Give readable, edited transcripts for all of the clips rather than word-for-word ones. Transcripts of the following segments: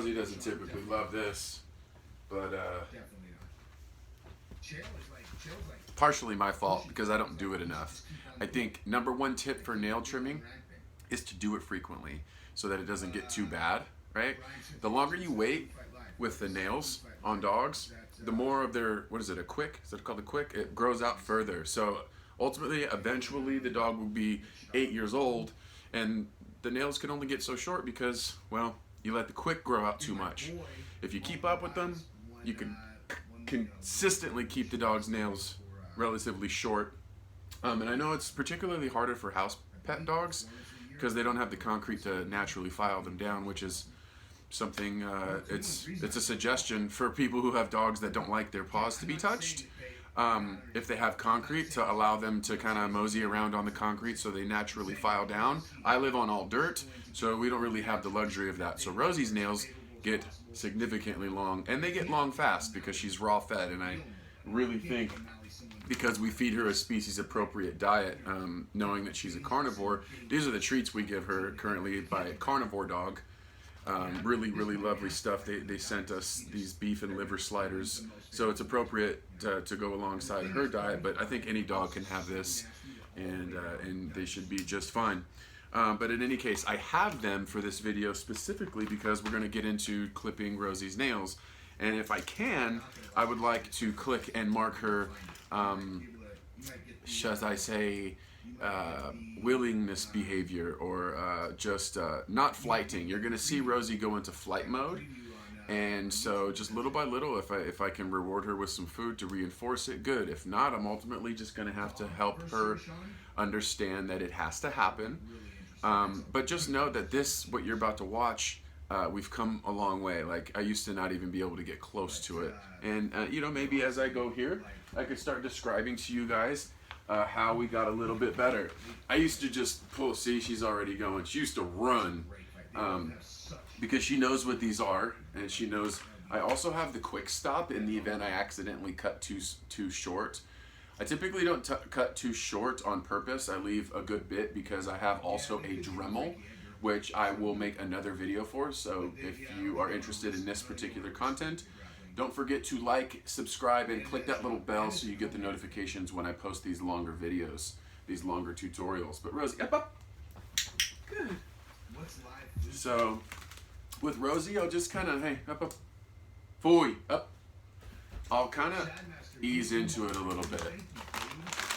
Rosie doesn't typically love this, but partially my fault because I don't do it enough. I think number one tip for nail trimming is to do it frequently so that it doesn't get too bad, right? The longer you wait with the nails on dogs, the more of their, what is it, a quick? Is it called a quick? It grows out further. So ultimately, eventually, the dog will be 8 years old, and the nails can only get so short because, well, you let the quick grow out too much. If you keep up with them, you can consistently keep the dog's nails relatively short. And I know it's particularly harder for house pet dogs because they don't have the concrete to naturally file them down, which is something, it's a suggestion for people who have dogs that don't like their paws to be touched. If they have concrete, to allow them to kind of mosey around on the concrete so they naturally file down. I live on all dirt, so we don't really have the luxury of that. So Rosie's nails get significantly long, and they get long fast because she's raw fed, and I really think because we feed her a species appropriate diet, knowing that she's a carnivore, these are the treats we give her currently by a carnivore dog. Really, really lovely stuff. They sent us these beef and liver sliders, so it's appropriate to go alongside her diet, but I think any dog can have this, and they should be just fine. But in any case, I have them for this video specifically because we're going to get into clipping Rosie's nails, and if I can, I would like to click and mark her, shall I say, willingness behavior, or just not flighting. You're gonna see Rosie go into flight mode, and so just little by little, if I can reward her with some food to reinforce it, good. If not, I'm ultimately just gonna have to help her understand that it has to happen. But just know that this, what you're about to watch, we've come a long way. Like, I used to not even be able to get close to it, and you know, maybe as I go here, I could start describing to you guys how we got a little bit better. I used to just pull, see, she's already going. She used to run because she knows what these are, and she knows. I also have the quick stop in the event I accidentally cut too short. I typically don't cut too short on purpose. I leave a good bit because I have also a Dremel, which I will make another video for. So if you are interested in this particular content, don't forget to like, subscribe, and click that little bell so you get the notifications when I post these longer videos, these longer tutorials. But Rosie, up. Good. So with Rosie, I'll just kind of, hey, up. Foy, up. I'll kind of ease into it a little bit.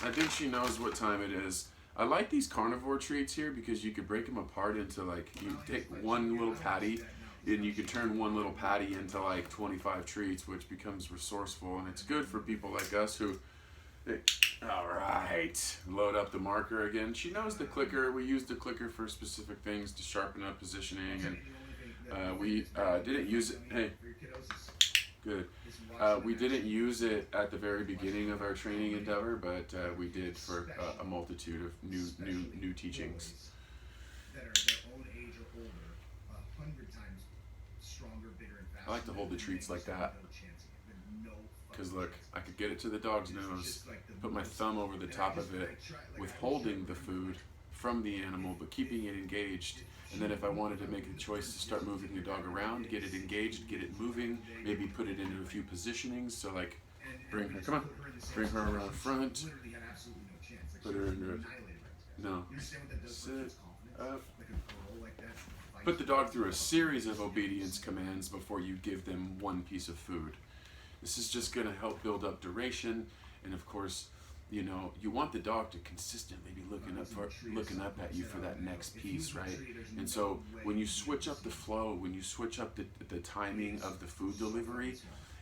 I think she knows what time it is. I like these carnivore treats here because you could break them apart into, like, you take one little patty and you can turn one little patty into like 25 treats, which becomes resourceful, and it's good for people like us who, all right, load up the marker again. She knows the clicker. We use the clicker for specific things to sharpen up positioning, and we didn't use it. Hey, good. We didn't use it at the very beginning of our training endeavor, but we did for a multitude of new teachings. I like to hold the treats like that, because look, I could get it to the dog's nose, put my thumb over the top of it, withholding the food from the animal, but keeping it engaged. And then if I wanted to make the choice to start moving the dog around, get it engaged, get it moving, maybe put it into a few positionings, so like, bring her, come on, bring her around front, put her into, no, sit up. Put the dog through a series of obedience commands before you give them one piece of food. This is just going to help build up duration, and of course, you know, you want the dog to consistently be looking up at you for that next piece, right? And so when you switch up the flow, when you switch up the timing of the food delivery,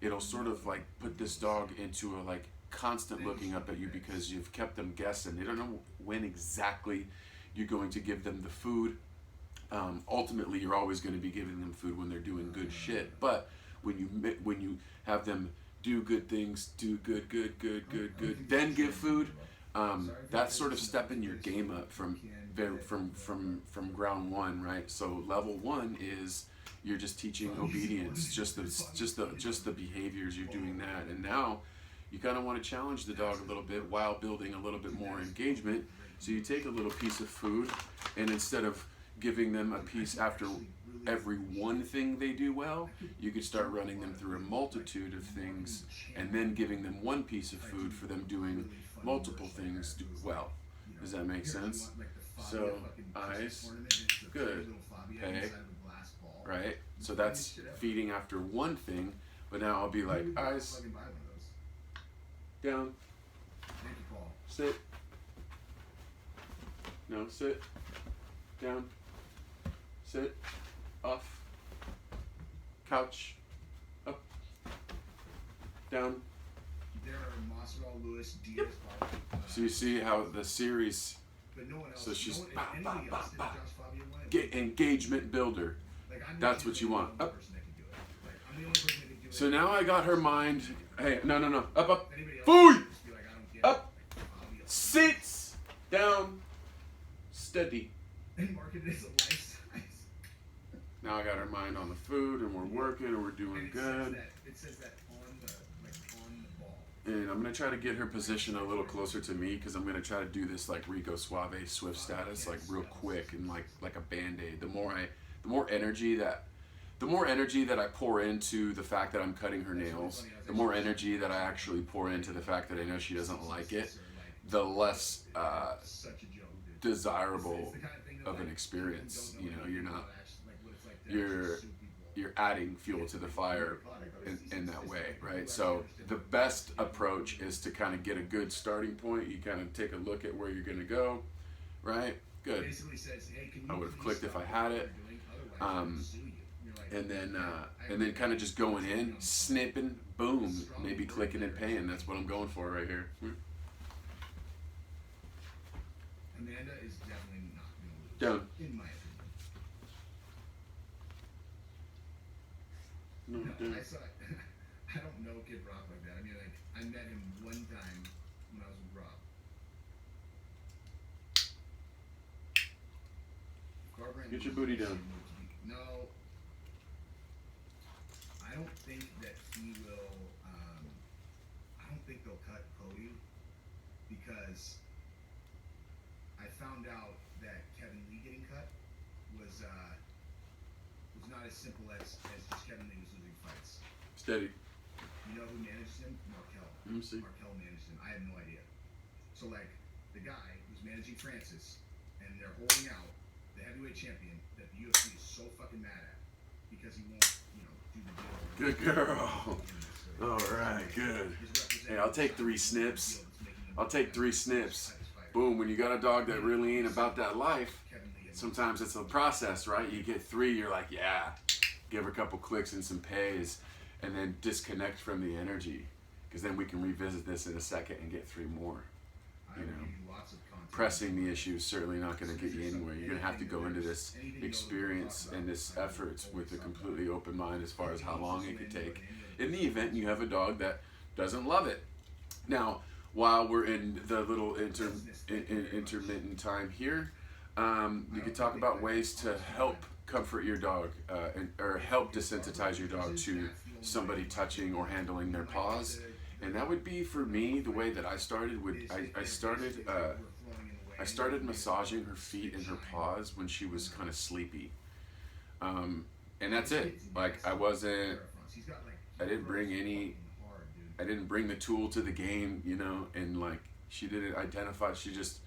it'll sort of like put this dog into a like constant looking up at you because you've kept them guessing. They don't know when exactly you're going to give them the food. Ultimately, you're always going to be giving them food when they're doing good shit. But when you have them do good things, do good, then give food, that's sort of stepping your game up from ground one, right? So level one is you're just teaching obedience, just the behaviors. You're doing that, and now you kind of want to challenge the dog a little bit while building a little bit more engagement. So you take a little piece of food, and instead of giving them a piece after every one thing they do well. You could start running them through a multitude of things and then giving them one piece of food for them doing multiple things well. Does that make sense? So, eyes, good, pay, right? So that's feeding after one thing, but now I'll be like, eyes, down, sit, no, sit, down, sit, off, couch, up, down. Yep. So you see how the series, so she's engagement builder. That's what you want. Up. So now I got her mind. Hey, no. Up. Food. Up. Sits. Down. Steady. Now I got her mind on the food, and we're working, and we're doing good. And I'm going to try to get her position a little closer to me, because I'm going to try to do this like Rico Suave Swift status, like real quick and like a band-aid. The more energy that I pour into the fact that I'm cutting her nails, the more energy that I actually pour into the fact that I know she doesn't like it, the less desirable of an experience. You know, you're adding fuel to the fire in that way, right? So the best approach is to kind of get a good starting point. You kind of take a look at where you're going to go, right? Good. I would have clicked if I had it. And then kind of just going in, snipping, boom, maybe clicking and paying. That's what I'm going for right here. Amanda is definitely not going to lose. Down. In my opinion. No, I saw it. I don't know Kid Rock like that. I mean, like, I met him one time when I was with Rob. Get your booty down. No. I don't think that he will, I don't think they'll cut Cody, because I found out that Kevin Lee getting cut was not as simple as just Kevin Lee was losing fights. Steady. You know who managed him? Markel. Let me see. Markel managed him. I have no idea. So like the guy who's managing Francis, and they're holding out the heavyweight champion that the UFC is so fucking mad at because he won't, do the deal. Good girl. All right, good. Hey, I'll take 3 snips. Boom, when you got a dog that really ain't about that life, sometimes it's a process, right? You get 3, you're like, yeah, give her a couple clicks and some pays, and then disconnect from the energy, because then we can revisit this in a second and get 3 more. Pressing the issue is certainly not going to get you anywhere. You're going to have to go into this experience and this effort with a completely open mind as far as how long it could take, in the event you have a dog that doesn't love it. Now, while we're in the little intermittent time here, you could talk about ways to help comfort your dog or help desensitize your dog to somebody touching or handling their paws. And that would be, for me, the way that I started. I started massaging her feet and her paws when she was kind of sleepy. And that's it. Like, I didn't bring the tool to the game, and like, she didn't identify. She just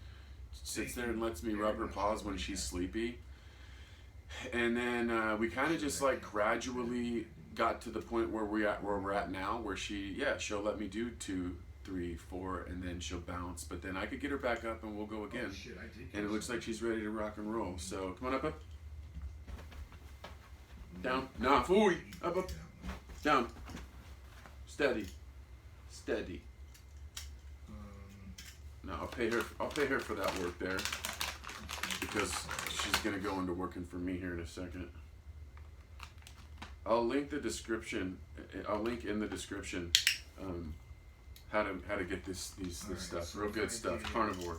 sits there and lets me rub her paws when she's sleepy. And then we kind of just like gradually got to the point where we're at now, where she'll let me do 2, 3, 4, and then she'll bounce. But then I could get her back up and we'll go again. And it looks like she's ready to rock and roll. So come on up. Down. Nah, fooey. Up. Down. Steady. No, I'll pay her for that work there, because she's gonna go into working for me here in a second. I'll link in the description how to get this stuff. Real good stuff. Carnivore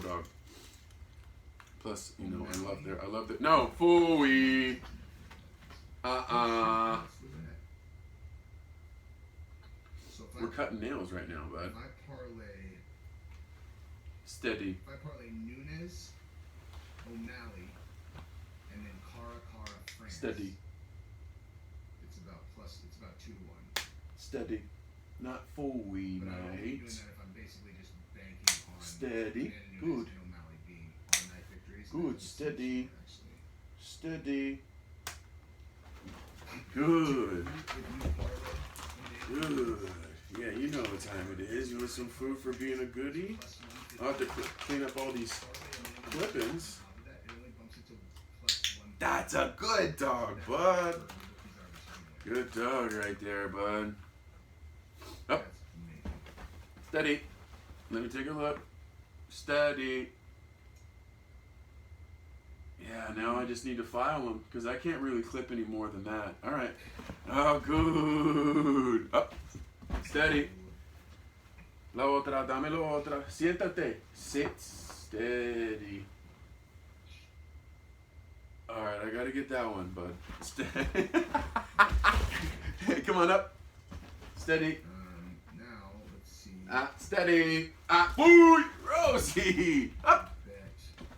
dog. Plus, I love that. No, fooey. We're cutting nails right now, bud. If I parlay Steady. Nunez, O'Malley, and then Cara France. Steady. It's about 2-1. Steady. Not fully, But I don't be doing mate. that if I'm basically just banking on Steady. Amanda Nunes Good. and O'Malley being all-night victories. Good. That's Steady. actually. Steady. Good. If you parlay, Good. Yeah, you know what time it is. You want some food for being a goodie? I'll have to clean up all these clippings. That's a good dog, bud. Good dog right there, bud. Up. Steady. Let me take a look. Steady. Yeah, now I just need to file them because I can't really clip any more than that. All right. Oh, good. Up. Steady. La otra, dame la otra. Siéntate. Sit. Steady. All right, I gotta get that one, bud. Steady. Hey, come on up. Steady. Now, let's see. Steady. Boy, Rosie. Up.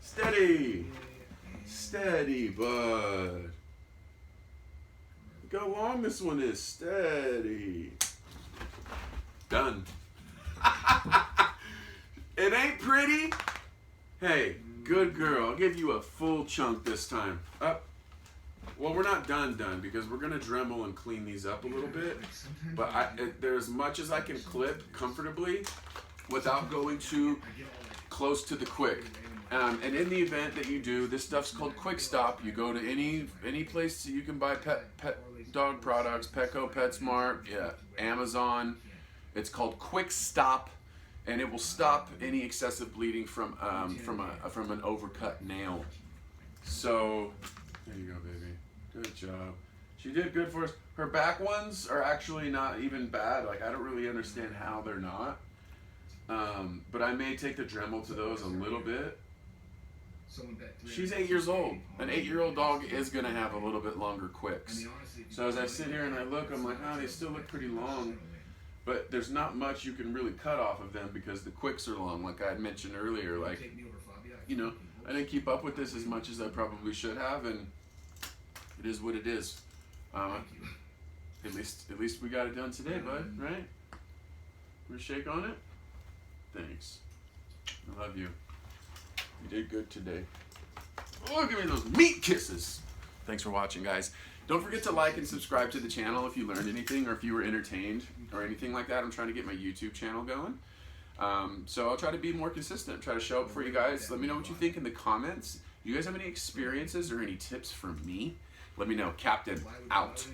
Steady. Steady, bud. Look how long this one is. Steady. Done. It ain't pretty. Hey, good girl. I'll give you a full chunk this time. Up. Well, we're not done because we're gonna Dremel and clean these up a little bit. But there's as much as I can clip comfortably without going too close to the quick. And in the event that you do, this stuff's called Quick Stop. You go to any place that you can buy pet dog products, Petco, PetSmart, yeah, Amazon. It's called Quick Stop, and it will stop any excessive bleeding from an overcut nail. So there you go, baby. Good job. She did good for us. Her back ones are actually not even bad. Like, I don't really understand how they're not. But I may take the Dremel to those a little bit. She's 8 years old. An 8-year-old dog is going to have a little bit longer quicks. So as I sit here and I look, I'm like, oh, they still look pretty long. But there's not much you can really cut off of them because the quicks are long, like I had mentioned earlier. Like, you know, I didn't keep up with this as much as I probably should have, and it is what it is. At least we got it done today, bud, right? Want to shake on it? Thanks. I love you. You did good today. Oh, give me those meat kisses. Thanks for watching, guys. Don't forget to like and subscribe to the channel if you learned anything or if you were entertained or anything like that. I'm trying to get my YouTube channel going. So I'll try to be more consistent, try to show up for you guys. Let me know what you think in the comments. Do you guys have any experiences or any tips for me? Let me know. Captain, out.